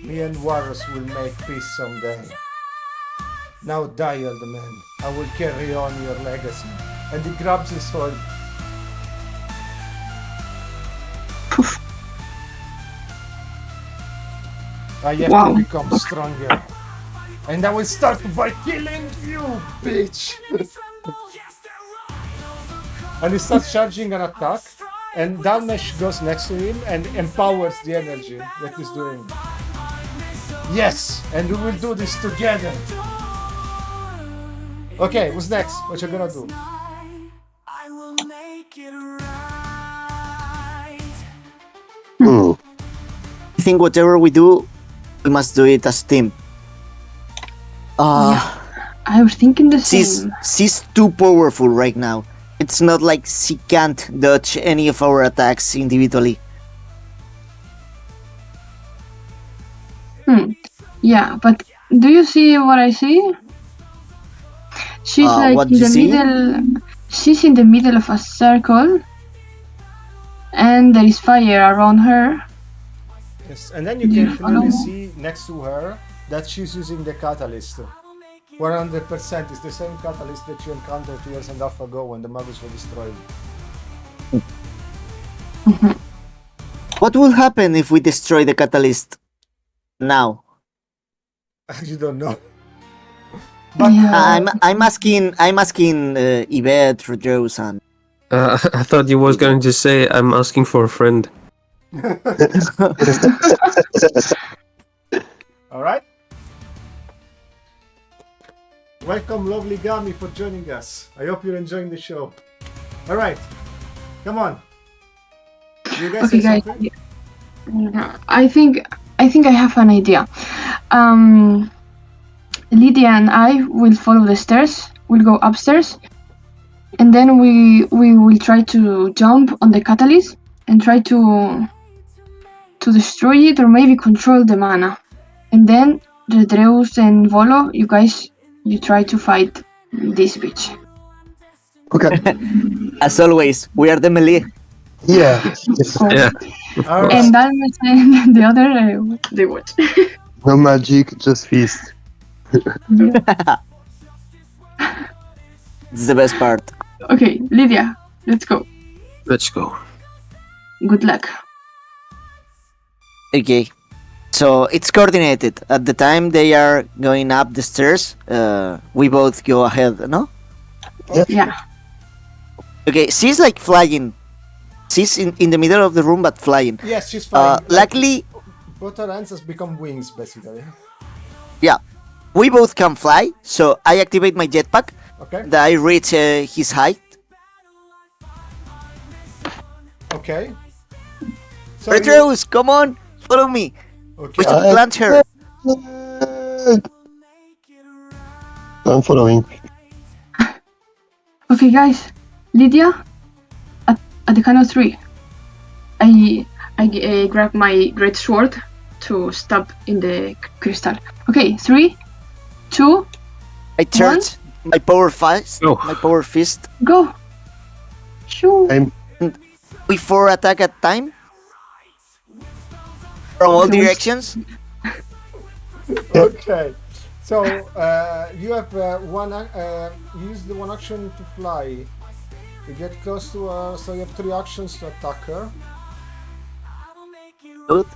Me and Warus will make peace someday. Now die, old man. I will carry on your legacy. And he grabs his sword. I have Wow. to become stronger. And I will start by killing you, bitch! And he starts charging an attack. And Dalmesh goes next to him and empowers the energy that he's doing. Yes! And we will do this together! Okay, what's next? What you gonna do? I think whatever we do, we must do it as team. I was thinking the same. She's too powerful right now. It's not like she can't dodge any of our attacks individually. Yeah, but do you see what I see? She's like what in you the see? middle. She's in the middle of a circle, and there is fire around her. Yes, and then you can clearly see next to her that she's using the catalyst. 100% is the same catalyst that you encountered years and a half ago when the Magus were destroyed. What will happen if we destroy the catalyst now? You don't know. But I'm asking Yvette, Rodrose, and I thought you was going to say I'm asking for a friend. all right. Welcome, lovely Gami, for joining us. I hope you're enjoying the show. All right, come on. You guys Okay, say guys. something? I think I have an idea. Lydia and I will follow the stairs. We'll go upstairs, and then we will try to jump on the catalyst and try to destroy it or maybe control the mana. And then Redreus and Volo, you guys, you try to fight this bitch. Okay. as always, we are the melee. Yeah. Yeah. All right. And Dalmas and the other, they watch. No magic, just fist. It's the best part. Okay, Lydia, let's go. Let's go. Good luck. Okay. So it's coordinated. At the time they are going up the stairs, we both go ahead, no? Yeah. Okay, she's like flying. She's in the middle of the room but flying. Yes, she's fine. Luckily, Both her hands has become wings, basically. yeah, we both can fly, so I activate my jetpack. Okay. That I reach his height. Okay. So Retros, come on, follow me. okay. We should plant her. I'm following. Okay, guys. Lydia, at the count of 3, I grab my great sword to stab in the crystal. Okay, 3, 2, I charge my power fist. Oh. My power fist. go. Shoo. With 4 attack at time. From all directions. Okay. So you have use the one action to fly. You get close to her, so you have 3 actions to attack her. Good.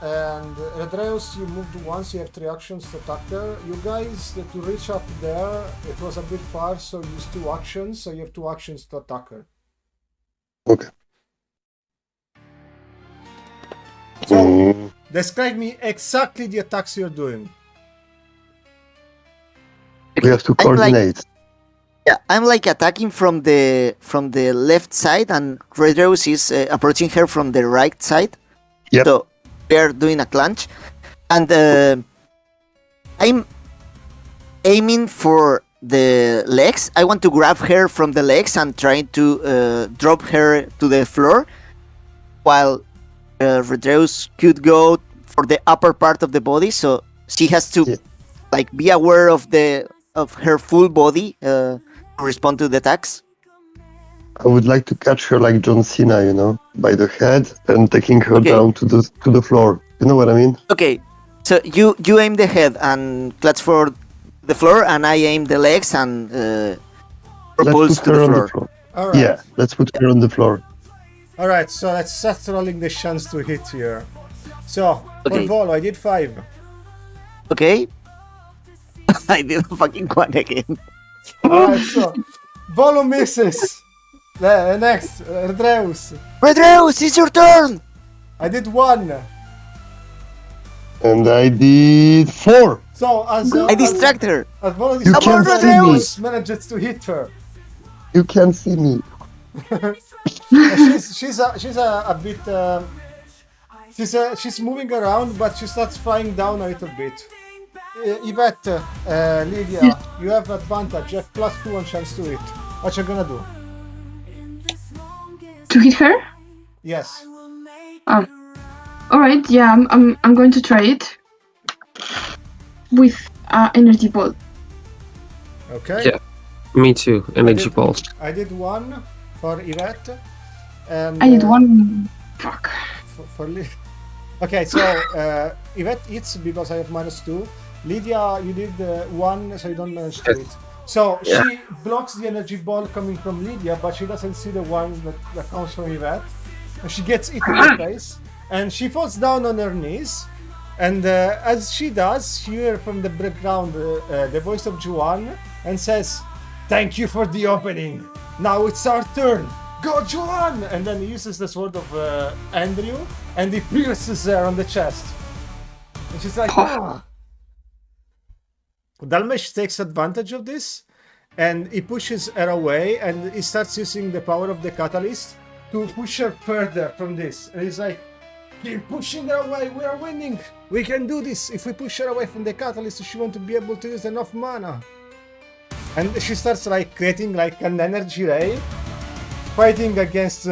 And Redreus, you moved once, you have 3 actions to attack her. You guys, to reach up there, it was a bit far, so use 2 actions, so you have 2 actions to attack her. Okay. So, describe me exactly the attacks you're doing. We have to coordinate. Yeah, I'm like attacking from the left side, and Redrose is approaching her from the right side. Yep. So they're doing a clutch, and I'm aiming for the legs. I want to grab her from the legs and trying to drop her to the floor, while Redrose could go for the upper part of the body. So she has to like be aware of her full body to respond to the attacks. I would like to catch her like John Cena, by the head and taking her down to the floor. You know what I mean? Okay, So you aim the head and clutch for the floor, and I aim the legs and Let's propulse put to the her on the floor. floor. All right. Yeah, let's put her on the floor. All right. So let's start rolling the chance to hit here. So Okay. for Volo, I did 5. Okay. I did a fucking one again. All right. So Volo misses. Next, Redreus. Redreus, it's your turn. I did 1. And I did 4. So I distract her. as Volo You Come on, distracts, Redreus. manages to hit her. You can't see me. She's a bit. She's moving around, but she starts flying down a little bit. Yvette, Lydia, you have advantage. You have +2 on chance to hit. What you gonna do? To hit her? Yes. Oh. Alright, yeah, I'm going to try it. With energy ball. Okay. Yeah. Me too. Energy balls. I did 1 for Yvette. And I did 1. Fuck. Okay, so Yvette hits because I have -2. Lydia, you did 1, so you don't manage to hit. So Yeah. she blocks the energy ball coming from Lydia, but she doesn't see the one that comes from Yvette. And she gets hit in the face, and she falls down on her knees. And as she does, you hear from the background the voice of Juan and says, "Thank you for the opening. Now it's our turn. Go, Juan!" And then he uses the sword of Andrew, and he pierces her on the chest. And she's like, "Ah." Dalmesh takes advantage of this, and he pushes her away, and he starts using the power of the catalyst to push her further from this. And he's like, "Keep pushing her away, we are winning. We can do this. If we push her away from the catalyst, she won't be able to use enough mana." And she starts like creating like an energy ray, fighting against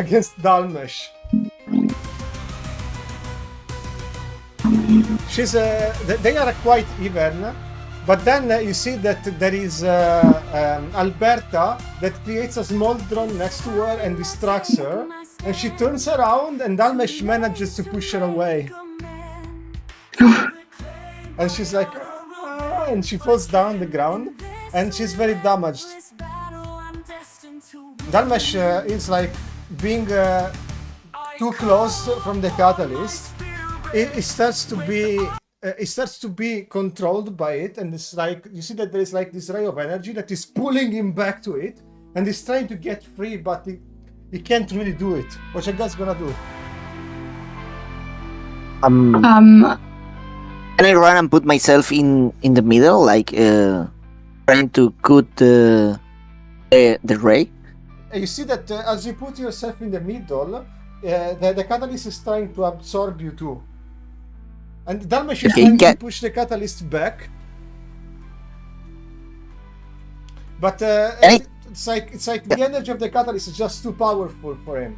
against Dalmesh. They are quite even, but then you see that there is Alberta that creates a small drone next to her and distracts her, and she turns around and Dalmesh manages to push her away. And she's like, "Ah," and she falls down on the ground, and she's very damaged. Dalmesh is like being too close from the catalyst. It starts to be controlled by it, and it's like you see that there is like this ray of energy that is pulling him back to it, and he's trying to get free, but he can't really do it. What you guys gonna do? Can I run and put myself in the middle, like trying to cut the ray? You see that as you put yourself in the middle, the catalyst is trying to absorb you too. And Dalmesh is trying to push the catalyst back. But it's like the energy of the catalyst is just too powerful for him.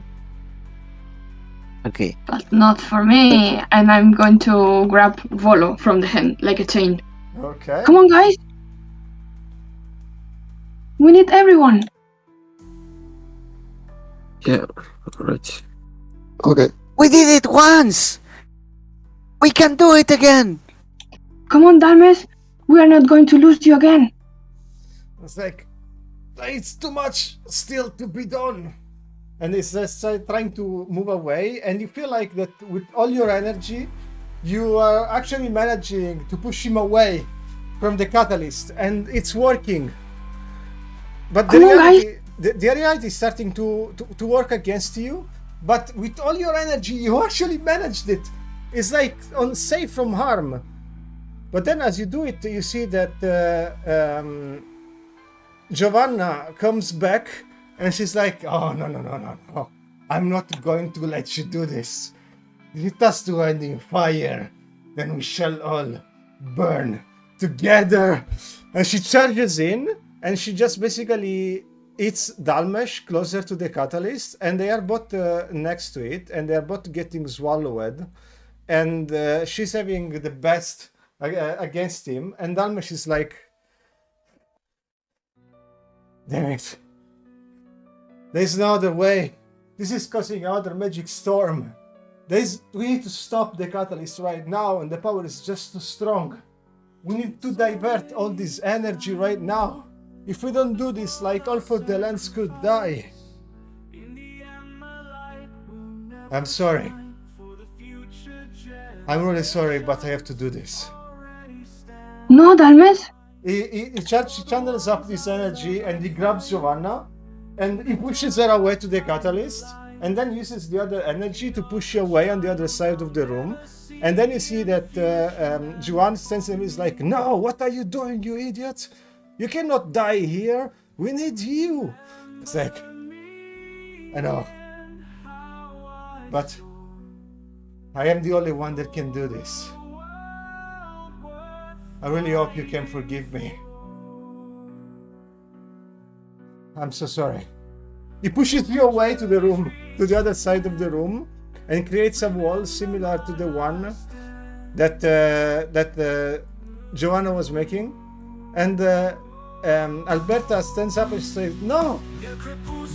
Okay. But not for me. And I'm going to grab Volo from the hand like a chain. Okay. Come on, guys. We need everyone. Yeah. Alright. Okay. We did it once. We can do it again. Come on, Dalmes. We are not going to lose you again. It's like, it's too much still to be done. And it's just trying to move away, and you feel like that with all your energy, you are actually managing to push him away from the catalyst, and it's working. But the reality is starting to work against you, but with all your energy, you actually managed it. It's like unsafe from harm. But then as you do it, you see that Giovanna comes back, and she's like, "Oh, no. I'm not going to let you do this. Let us to end in fire. Then we shall all burn together." And she charges in, and she just basically hits Dalmesh closer to the catalyst, and they are both next to it, and they are both getting swallowed. And she's having the best against him, and Dalmesh is like, "Damn it. There's no other way. This is causing another magic storm. We need to stop the catalyst right now, and the power is just too strong. We need to divert all this energy right now. If we don't do this, like half of the lands could die. I'm sorry. I'm really sorry, but I have to do this. No, Dalmes. He channels up this energy and he grabs Giovanna and he pushes her away to the catalyst and then uses the other energy to push you away on the other side of the room. And then you see that Giovanna stands and is like, "No, what are you doing, you idiot? You cannot die here. We need you." It's like, I know. But I am the only one that can do this. I really hope you can forgive me. I'm so sorry. He pushes you away to the room, to the other side of the room, and creates a wall similar to the one that Joanna was making. And Alberta stands up and says, "No,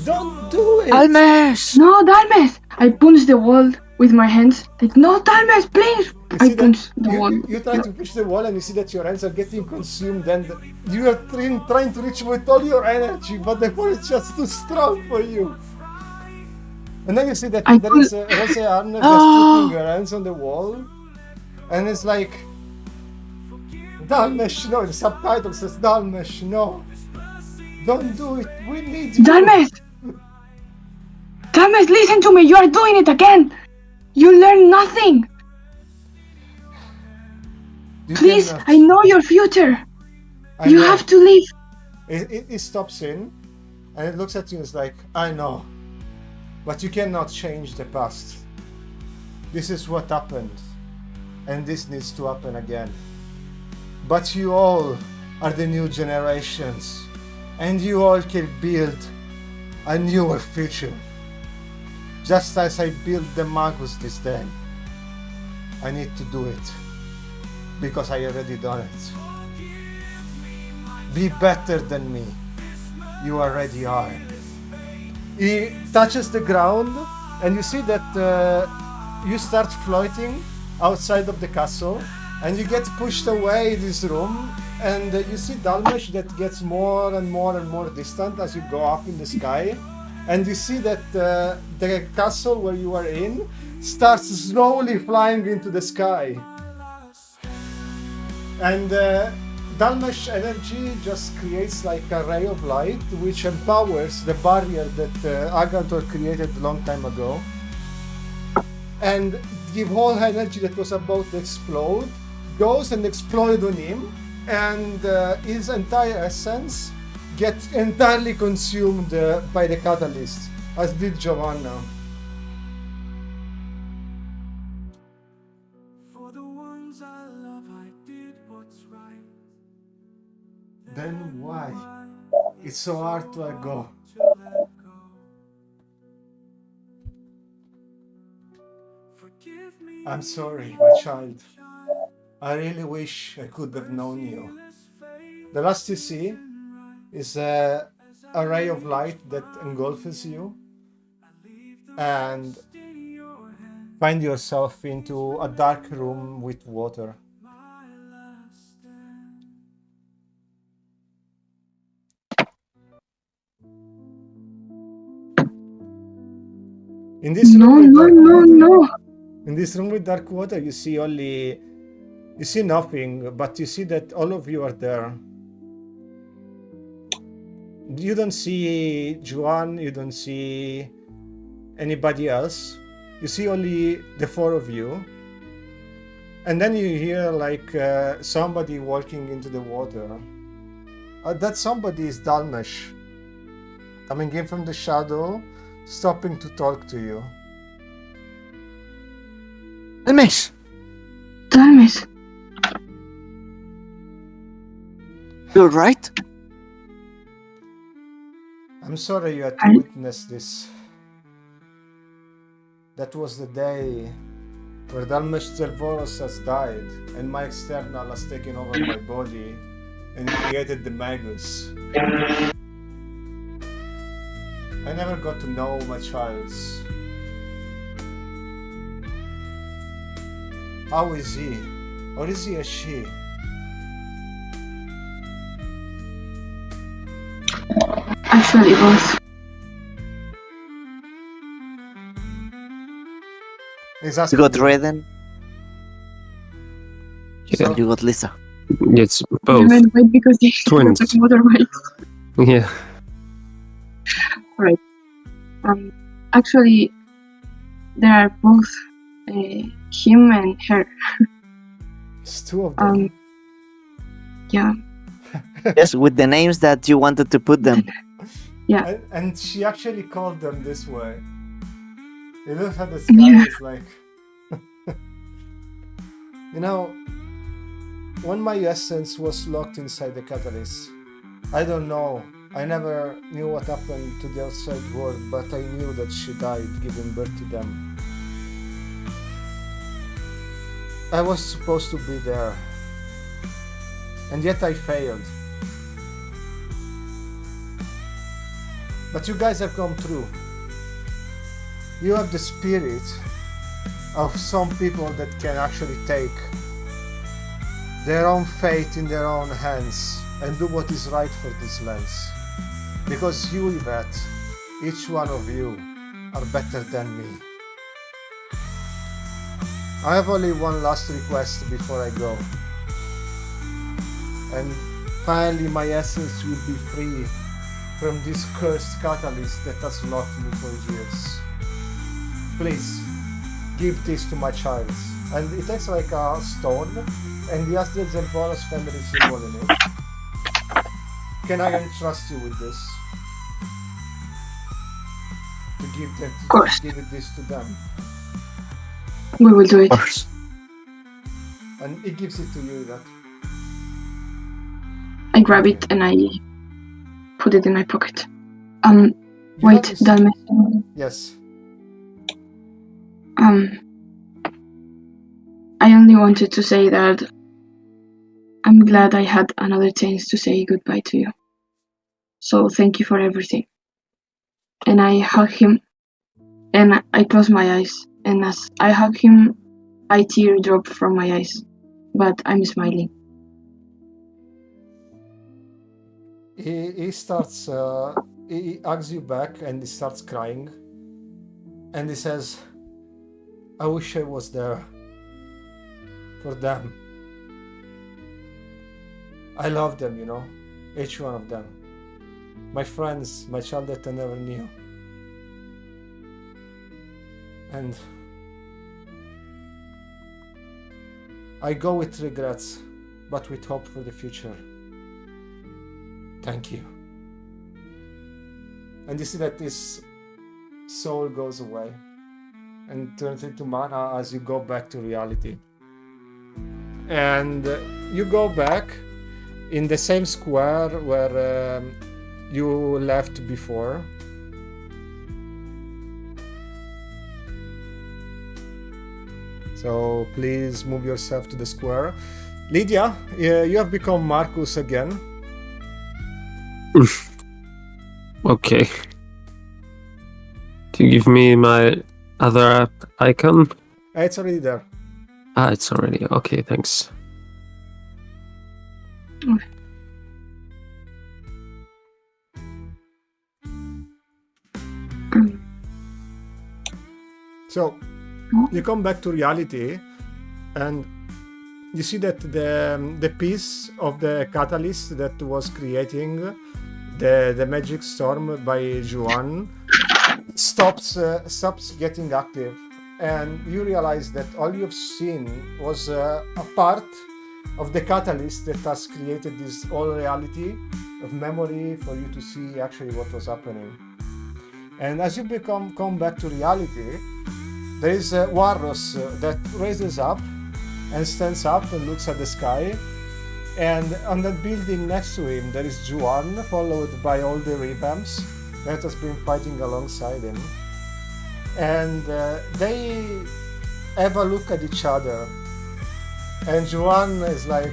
don't do it." Almes! No, Dalmes. I punch the wall with my hands. Like, no, Dalmes, please. You I see punch that the wall. you try to push the wall and you see that your hands are getting consumed and you are trying to reach with all your energy, but the force is just too strong for you. And then you see that there is Rosa Arne just putting her hands on the wall and it's like, "Dalmesh, no," the subtitle says, "Dalmesh, no. Don't do it. We need you." Dalmes! Dalmes, listen to me. You are doing it again. You learn nothing. You Please, cannot. I know your future. I You know. have to leave. It stops in and it looks at you and it's like, "I know, but you cannot change the past. This is what happened and this needs to happen again. But you all are the new generations and you all can build a newer future. Just as I built the Magus this day, I need to do it because I already done it. Be better than me. You already are." He touches the ground and you see that you start floating outside of the castle and you get pushed away in this room and you see Dalmesh that gets more and more and more distant as you go up in the sky and you see that the castle where you are in starts slowly flying into the sky. And Dalmesh energy just creates like a ray of light which empowers the barrier that Agantor created a long time ago. And the whole energy that was about to explode goes and explodes on him, and his entire essence gets entirely consumed by the catalyst, as did Giovanna. For the ones I love, I did what's right. Then why? It's so hard to let go. To let go. Forgive me. I'm sorry, my child. I really wish I could have known you. The last you see is a ray of light that engulfs you and find yourself into a dark room with water. In this room with dark water, No. in this room with dark water, you see nothing, but you see that all of you are there. You don't see Juan, you don't see anybody else. You see only the four of you. And then you hear like somebody walking into the water. That somebody is Dalmesh, coming in from the shadow, stopping to talk to you. Almes! Dalmes. You're right? I'm sorry you had to witness this. That was the day where Dalmesh Zervoros has died and my external has taken over my body and created the Magus. I never got to know my child's. How is he? Or is he a she? Actually, both. He's You asking got you. Reden, Yeah, and you got Lisa. it's I both meant white because they twins. look like white. Yeah. Right. Actually, they are both him and her. It's two of them. Yeah. Yes, with the names that you wanted to put them. And she actually called them this way. He looks at the sky Yeah. and it's like... You know, when my essence was locked inside the catalyst, I don't know. I never knew what happened to the outside world, but I knew that she died giving birth to them. I was supposed to be there, and yet I failed. But you guys have come through. You have the spirit of some people that can actually take their own fate in their own hands and do what is right for this lands. Because you, Yvette, each one of you, are better than me. I have only one last request before I go. And finally my essence will be free from this cursed catalyst that has locked me for years. Please, give this to my child. And it takes like a stone, and he has the Zerboros family symbol in it. Can I entrust you with this? To give them, Of course. give this to them. We will do it. Of course. And he gives it to you, that. I grab it and I put it in my pocket. You Wait, notice- Dalme. Yes. I only wanted to say that I'm glad I had another chance to say goodbye to you. So thank you for everything. And I hug him, and I close my eyes. And as I hug him, I tear drop from my eyes, but I'm smiling. He starts, he hugs you back and he starts crying. And he says, I wish I was there for them. I love them, you know, each one of them. My friends, my child that I never knew. And I go with regrets, but with hope for the future. Thank you. And you see that this soul goes away and turns into mana as you go back to reality. And you go back in the same square where you left before. So please move yourself to the square. Lydia, you have become Marcus again. Okay. Do you give me my other icon? It's already there. Ah, it's already. Okay, thanks. So you come back to reality and you see that the piece of the catalyst that was creating the magic storm by Juan stops getting active, and you realize that all you've seen was a part of the catalyst that has created this whole reality of memory for you to see actually what was happening. And as you come back to reality, there is Warros that raises up and stands up and looks at the sky. And on that building next to him, there is Juan, followed by all the revamps that has been fighting alongside him. And they have a look at each other. And Juan is like,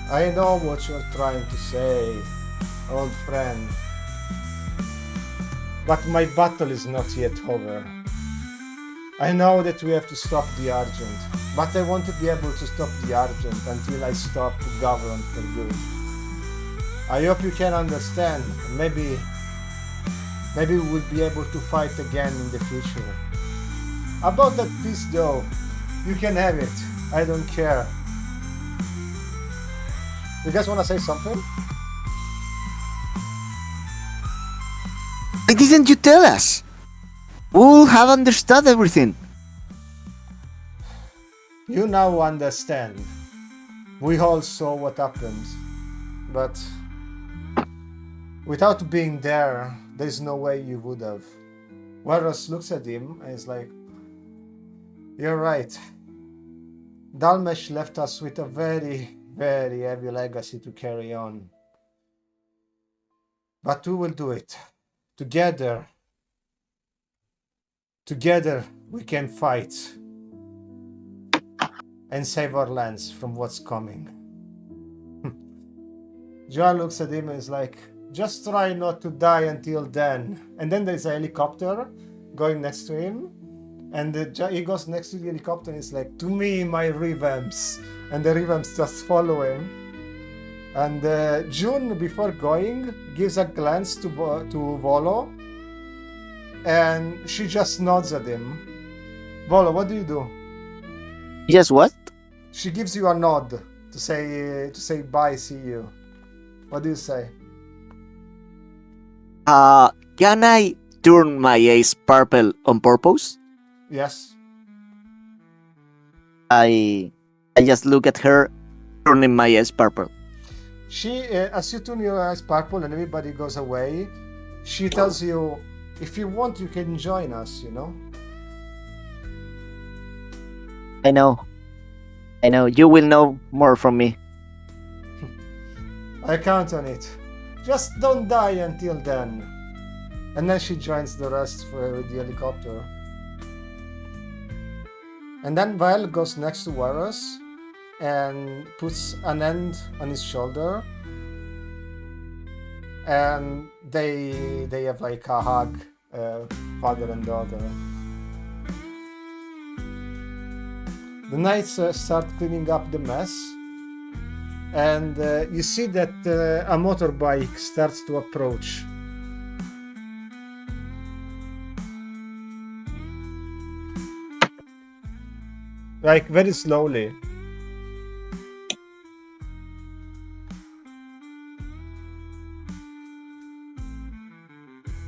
I know what you're trying to say, old friend. But my battle is not yet over. I know that we have to stop the Argent, but I want to be able to stop the Argent until I stop govern for good. I hope you can understand. Maybe we'll be able to fight again in the future. About that peace though, you can have it. I don't care. You guys wanna say something? Why didn't you tell us? We'll have understood everything. You now understand. We all saw what happened, but without being there, there's no way you would have. Warros looks at him and is like, "You're right. Dalmesh left us with a very, very heavy legacy to carry on. But we will do it. Together. Together we can fight and save our lands from what's coming." Joan looks at him and is like, "Just try not to die until then." And then there's a helicopter going next to him. And he goes next to the helicopter and is like, "To me, my revamps." And the revamps just follow him. And June, before going, gives a glance to Volo. And she just nods at him. Volo, what do you do? Yes, what? She gives you a nod to say bye, see you. What do you say? Can I turn my ace purple on purpose? Yes. I just look at her, turning my ace purple. She, as you turn your eyes purple and everybody goes away, she tells you, "If you want, you can join us, you know?" I know. You will know more from me. I count on it. Just don't die until then. And then she joins the rest with the helicopter. And then Val goes next to Warros and puts an hand on his shoulder. And they have like a hug, father and daughter. The knights start cleaning up the mess. And you see that a motorbike starts to approach. Like very slowly.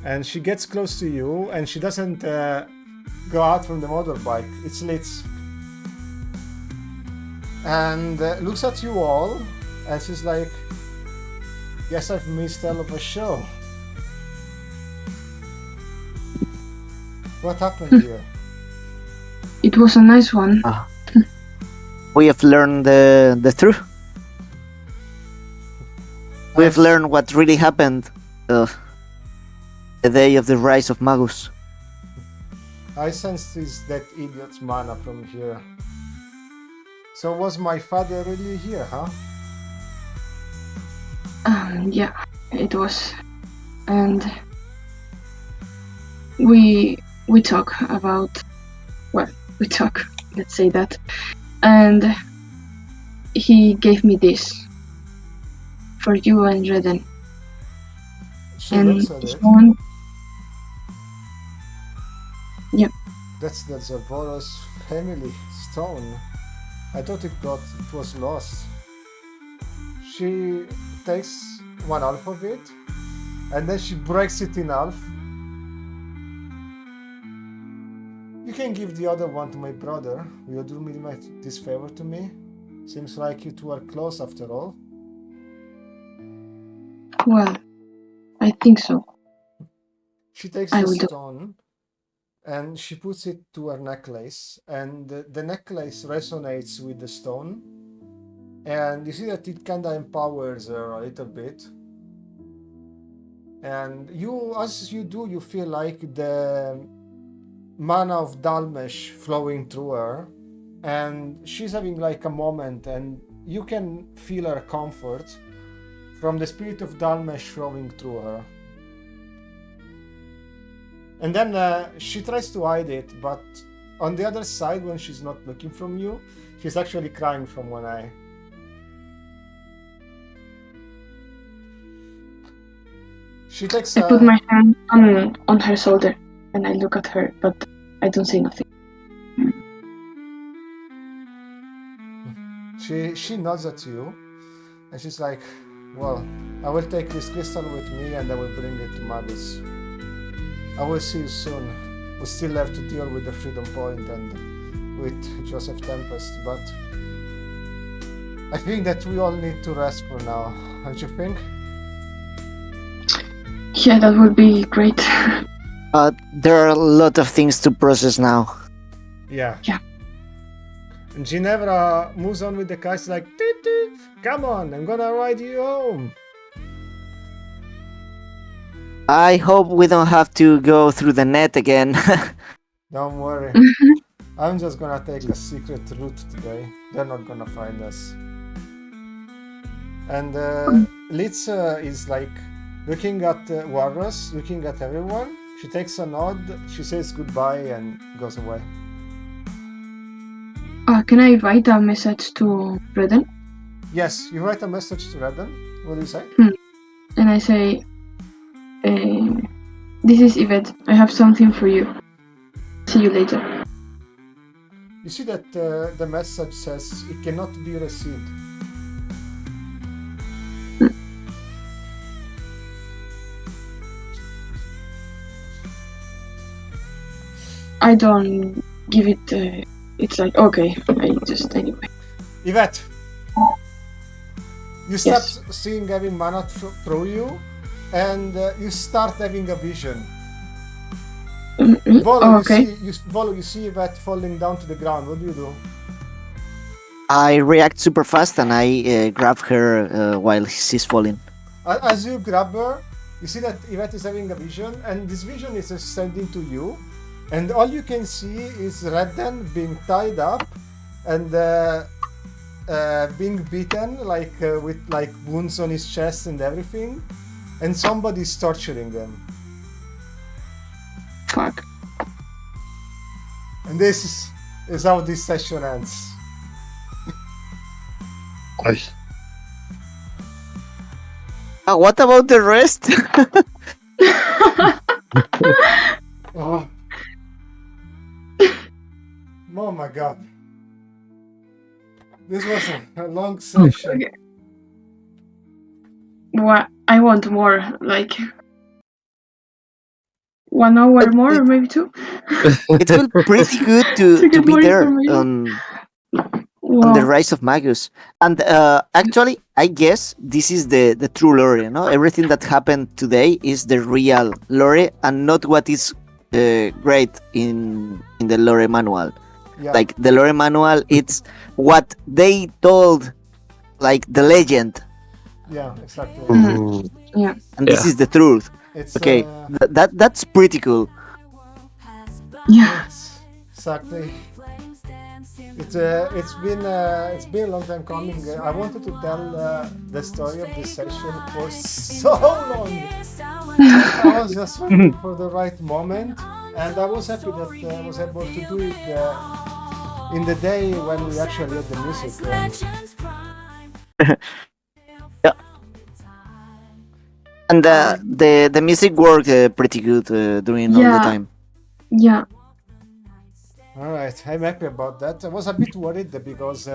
And she gets close to you and she doesn't go out from the motorbike. It's lit. And looks at you all and she's like, "Guess I've missed hell of a show. What happened here?" It was a nice one. We have learned the truth. We have learned what really happened the day of the rise of Magus. I sense that idiot's mana from here. So was my father really here, huh? Yeah, it was. And we talk about, well, we talk, let's say that. And he gave me this for you and Reden. She And looks at it. one, yeah, That's the Zervoros family stone. I thought it was lost. She takes one half of it and then she breaks it in half. "You can give the other one to my brother. Will you do me this favor to me? Seems like you two are close after all." well, I think so. She takes I the will do. stone and she puts it to her necklace, and the necklace resonates with the stone. And you see that it kind of empowers her a little bit. And as you do, you feel like the mana of Dalmesh flowing through her. And she's having like a moment, and you can feel her comfort from the spirit of Dalmesh flowing through her. And then she tries to hide it, but on the other side, when she's not looking from you, she's actually crying from one eye. She takes I put my hand on her shoulder and I look at her, but I don't say nothing. She nods at you, and she's like, well, I will take this crystal with me and I will bring it to Magus. I will see you soon. We still have to deal with the Freedom Point and with Joseph Tempest, but I think that we all need to rest for now, don't you think? Yeah, that would be great. There are a lot of things to process now. Yeah. Yeah. And Ginevra moves on with the car. She's like, "Toot, toot. Come on, I'm gonna ride you home." I hope we don't have to go through the net again. Don't worry. I'm just gonna take a secret route today. They're not gonna find us. And Litz is like looking at Warros, looking at everyone. She takes a nod, she says goodbye and goes away. Can I write a message to Redden? Yes, you write a message to Redden. What do you say? And I say, this is Yvette. I have something for you. See you later. You see that the message says it cannot be received. I don't give it. It's like, okay, I just anyway. Yvette, you start Yes. seeing having mana through you, and you start having a vision. Volo, okay. You see Yvette falling down to the ground. What do you do? I react super fast and I grab her while she's falling. As you grab her, you see that Yvette is having a vision, and this vision is extending to you, and all you can see is Redden being tied up and being beaten, with wounds on his chest and everything, and somebody's torturing them. Fuck. And this is how this session ends. Nice. What about the rest? Oh. Oh my god. This was a long session. Okay. What? I want more, like 1 hour more, or maybe 2. It feels pretty good to get be more there information. on the Wow. Rise of Magus. And actually, I guess this is the true lore, you know? Everything that happened today is the real lore and not what is great in the lore manual. Yeah. Like, the lore manual, it's what they told, like, the legend. Yeah, exactly. Mm. Yeah. And this Yeah. is the truth. It's Okay, that's pretty cool. Yeah. yes, exactly. It's been a long time coming. I wanted to tell the story of this session for so long. I was just waiting for the right moment, and I was happy that I was able to do it in the day when we actually had the music. And the music worked pretty good during all the Yeah. time. Yeah. All right, I'm happy about that. I was a bit worried because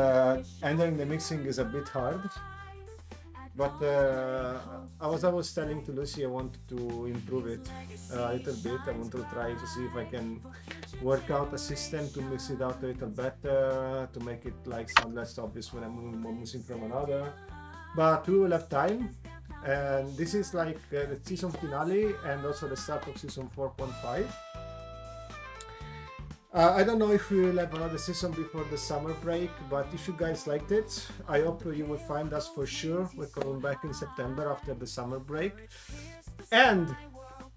entering the mixing is a bit hard, but I was telling to Lucy I wanted to improve it a little bit. I want to try to see if I can work out a system to mix it out a little better, to make it sound less obvious when I'm moving one music from another. But we will have time, and this is the season finale and also the start of season 4.5. I don't know if we will have another season before the summer break, but if you guys liked it, I hope you will find us for sure. We're coming back in September after the summer break. And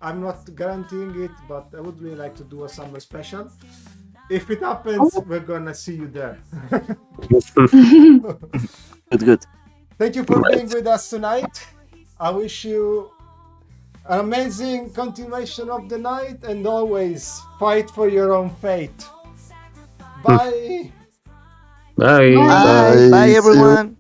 I'm not guaranteeing it, but I would really like to do a summer special. If it happens, we're gonna see you there. Good. Thank you for being with us tonight. I wish you an amazing continuation of the night, and always fight for your own fate. Bye. Bye. Bye. Bye, Bye. bye See you. everyone.